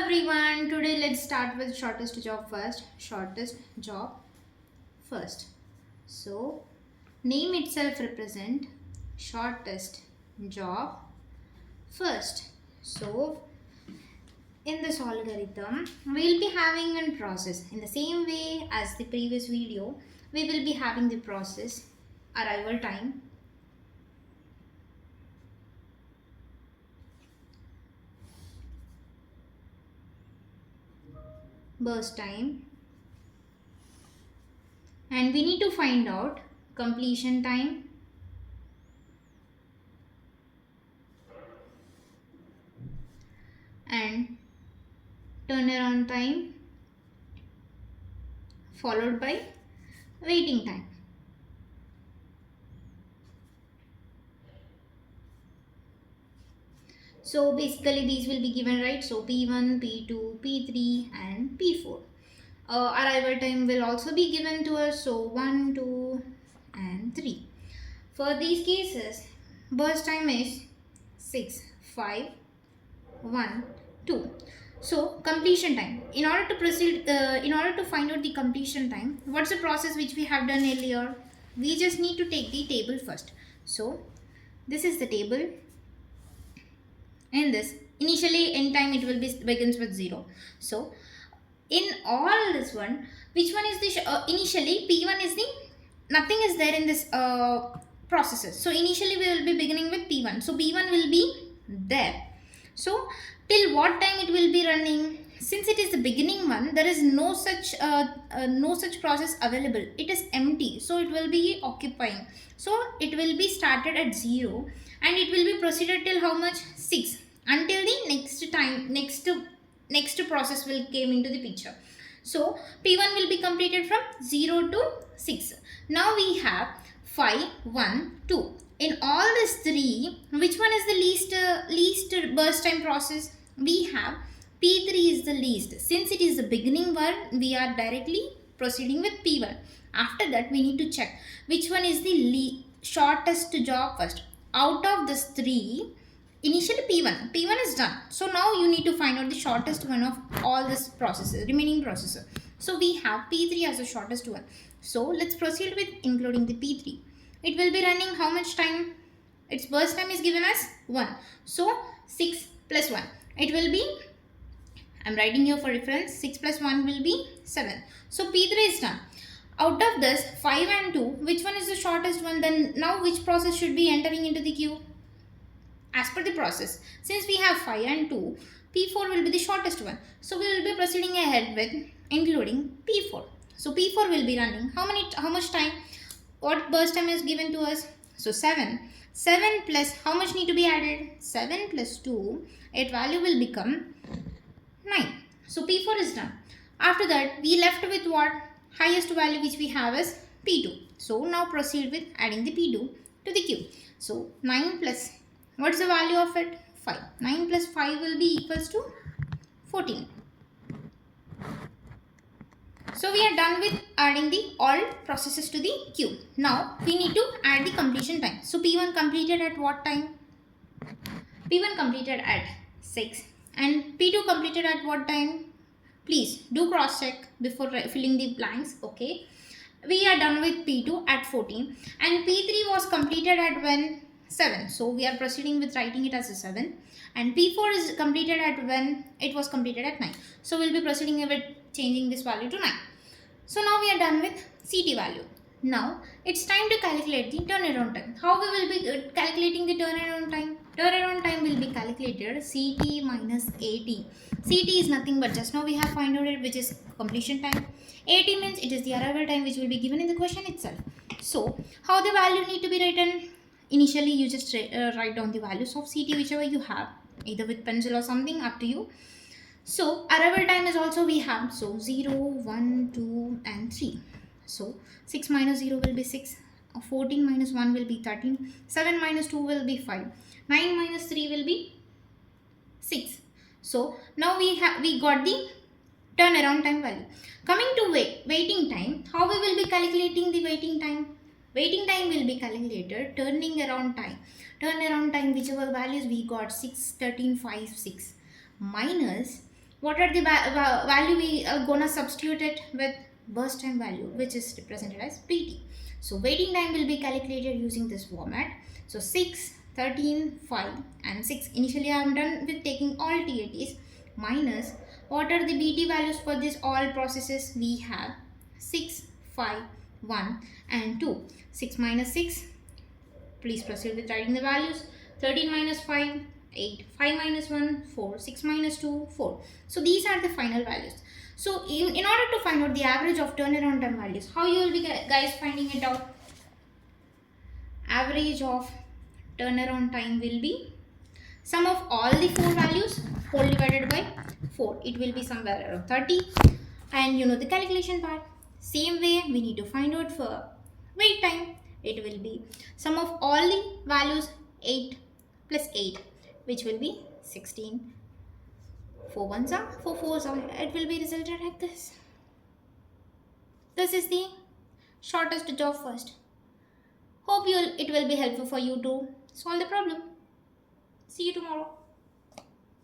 everyone, today let's start with shortest job first. Shortest job first. So name itself represent shortest job first. So in this algorithm we will be having a process in the same way as the previous video. We will be having the process arrival time, burst time, and we need to find out completion time and turnaround time followed by waiting time. So basically these will be given, right? So P1, P2, P3 and P4. Arrival time will also be given to us. So 1, 2 and 3. For these cases, burst time is 6, 5, 1, 2. So completion time. In order to proceed, in order to find out the completion time, what's the process which we have done earlier? We just need to take the table first. So this is the table. In this, initially end time it will be begins with 0. So in all this one, which one is the initially P1 is the nothing is there in this processes. So initially we will be beginning with P1. So P1 will be there. So till what time it will be running? Since it is the beginning one, there is no such process available. It is empty, so it will be occupying. So it will be started at 0 and it will be proceeded till how much? 6, until the next process will came into the picture. So P1 will be completed from 0 to 6. Now we have 5, 1, 2. In all these three, which one is the least burst time process? We have P3 is the least. Since it is the beginning one, we are directly proceeding with P1. After that, we need to check which one is the shortest job first. Out of these three, initially P1 is done. So now you need to find out the shortest one of all this processes, remaining processor. So we have P3 as the shortest one. So let's proceed with including the P3. It will be running how much time? Its burst time is given as 1. So 6 plus 1. It will be, I'm writing here for reference, 6 plus 1 will be 7. So P3 is done. Out of this 5 and 2, which one is the shortest one? Then now which process should be entering into the queue? As per the process, since we have 5 and 2, P4 will be the shortest one. So we will be proceeding ahead with including P4. So P4 will be running how much time? What burst time is given to us? So 7. 7 plus how much need to be added? 7 plus 2, its value will become 9. So P4 is done. After that, we left with what? Highest value which we have is P2. So now proceed with adding the P2 to the queue. So 9 plus, what's the value of it? 5. 9 plus 5 will be equals to 14. So we are done with adding the all processes to the queue. Now we need to add the completion time. So P1 completed at what time? P1 completed at 6 and P2 completed at what time? Please do cross check before filling the blanks. Okay. We are done with P2 at 14 and P3 was completed at when? 7. So we are proceeding with writing it as a 7 and P4 is completed at when? It was completed at 9. So we'll be proceeding with changing this value to 9. So now we are done with CT value. Now it's time to calculate the turnaround time. How we will be calculating the turnaround time? Turnaround time will be calculated CT minus AT. CT is nothing but just now we have found out it, which is completion time. AT means it is the arrival time which will be given in the question itself. So how the value need to be written? Initially you just write down the values of CT whichever you have, either with pencil or something, up to you. So arrival time is also we have, so 0, 1, 2 and 3. So 6 minus 0 will be 6, 14 minus 1 will be 13, 7 minus 2 will be 5, 9 minus 3 will be 6. So now we got the turnaround time value. Coming to waiting time, how we will be calculating the waiting time? Waiting time will be calculated turning around time. Turnaround time, whichever values we got, 6, 13, 5, 6 minus What are the value we are gonna substitute it with? Burst time value, which is represented as BT. So waiting time will be calculated using this format. So 6, 13, 5 and 6. Initially I am done with taking all TATs minus what are the BT values for this all processes we have 6, 5, 1 and 2. 6 minus 6, please proceed with writing the values. 13 minus 5, 8. 5 minus 1, 4. 6 minus 2, 4. So these are the final values. So in order to find out the average of turnaround time values, how you will be guys finding it out? Average of turnaround time will be sum of all the 4 values whole divided by 4. It will be somewhere around 30. And you know the calculation part. Same way we need to find out for wait time. It will be sum of all the values 8 plus 8, which will be 16. 4 ones are 4 fours are. It will be resulted like this. This is the shortest job first. Hope it will be helpful for you to solve the problem. See you tomorrow.